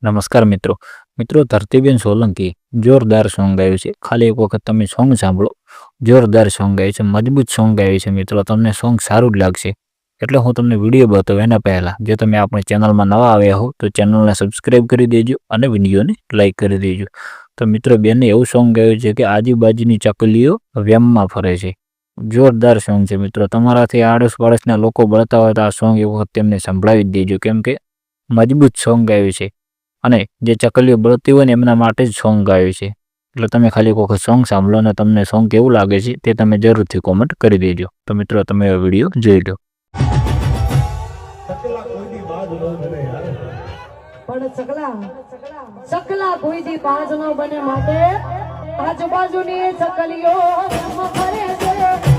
નમસ્કાર મિત્રો મિત્રો ધરતીબેન સોલંકી જોરદાર સોંગ ગાયું છે। ખાલી એક વખત તમે સોંગ સાંભળો, જોરદાર સોંગ ગાયું છે, મજબૂત સોંગ ગાયું છે મિત્રો। તમને સોંગ સારું જ લાગશે એટલે હું તમને વિડીયો બતાવું એના પહેલા જો તમે આપણી ચેનલમાં નવા આવ્યા હો તો ચેનલને સબસ્ક્રાઇબ કરી દેજો અને વિડીયોને લાઈક કરી દેજો। તો મિત્રો બેને એવું સોંગ ગાયું છે કે આજુબાજુની ચકલીઓ વેમમાં ફરે છે। જોરદાર સોંગ છે મિત્રો। તમારાથી આડોશ પાડોશના લોકો બળતા હોય તો આ સોંગ એક વખત તેમને સંભળાવી જ દેજો, કેમ કે મજબૂત સોંગ ગાયું છે અને જે ચકલીઓ બળતી હોય ને એમના માટે જ સોંગ ગાયું છે। એટલે તમે ખાલી એક વખત સોંગ સાંભળો અને તમને સોંગ કેવું લાગે છે તે તમે જરૂરથી કોમેન્ટ કરી દેજો। તો મિત્રો તમે આ વિડીયો જોઈ લો। સકલા કોઈ દી બાજ ન બને માટે આજુબાજુની ચકલીઓ ફરે છે।